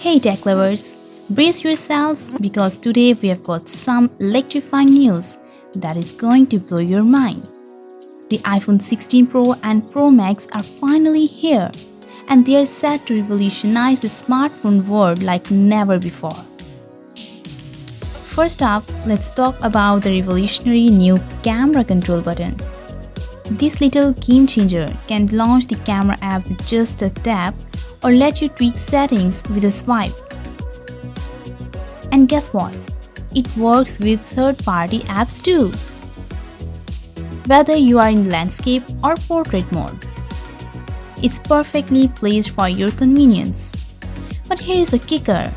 Hey tech lovers, brace yourselves because today we have got some electrifying news that is going to blow your mind. The iPhone 16 Pro and Pro Max are finally here and they are set to revolutionize the smartphone world like never before. First up, let's talk about the revolutionary new camera control button. This little game changer can launch the camera app with just a tap or let you tweak settings with a swipe. And guess what? It works with third-party apps too. Whether you are in landscape or portrait mode, it's perfectly placed for your convenience. But here's the kicker.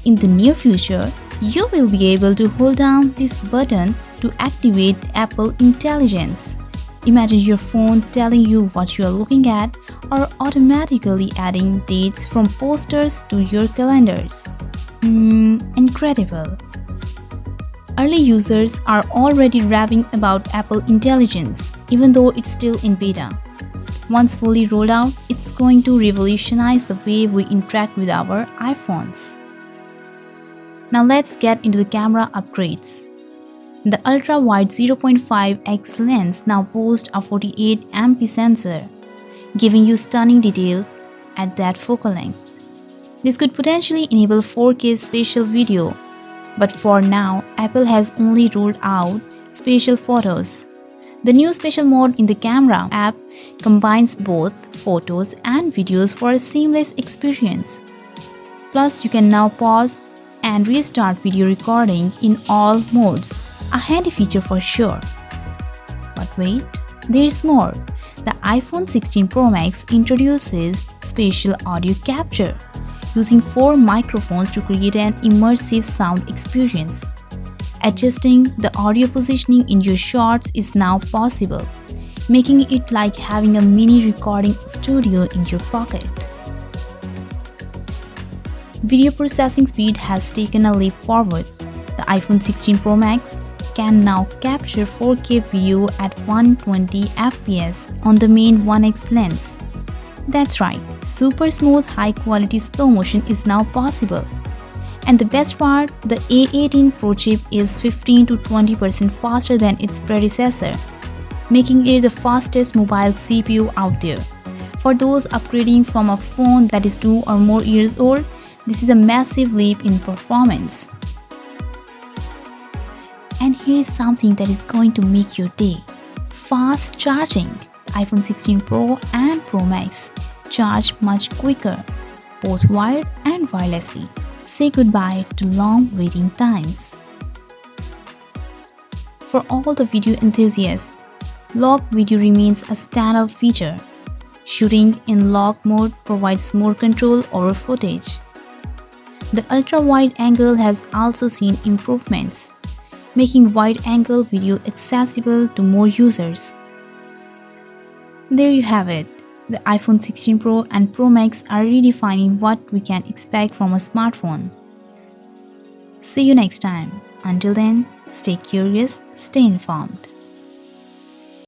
In the near future, you will be able to hold down this button to activate Apple Intelligence. Imagine your phone telling you what you are looking at or automatically adding dates from posters to your calendars. Incredible! Early users are already raving about Apple Intelligence, even though it's still in beta. Once fully rolled out, it's going to revolutionize the way we interact with our iPhones. Now let's get into the camera upgrades. The ultra-wide 0.5x lens now boasts a 48MP sensor, giving you stunning details at that focal length. This could potentially enable 4K spatial video, but for now, Apple has only rolled out spatial photos. The new spatial mode in the camera app combines both photos and videos for a seamless experience. Plus, you can now pause and restart video recording in all modes. A handy feature for sure. But wait, there's more. The iPhone 16 Pro Max introduces Spatial Audio Capture, using 4 microphones to create an immersive sound experience. Adjusting the audio positioning in your shots is now possible, making it like having a mini recording studio in your pocket. Video processing speed has taken a leap forward. The iPhone 16 Pro Max can now capture 4K video at 120fps on the main 1x lens. That's right, super smooth high-quality slow motion is now possible. And the best part, the A18 Pro chip is 15 to 20% faster than its predecessor, making it the fastest mobile CPU out there. For those upgrading from a phone that is 2 or more years old, this is a massive leap in performance. And here's something that is going to make your day. Fast charging. The iPhone 16 Pro and Pro Max charge much quicker, both wired and wirelessly. Say goodbye to long waiting times. For all the video enthusiasts, log video remains a standout feature. Shooting in log mode provides more control over footage. The ultra-wide angle has also seen improvements, making wide-angle video accessible to more users. There you have it. The iPhone 16 Pro and Pro Max are redefining what we can expect from a smartphone. See you next time. Until then, stay curious, stay informed.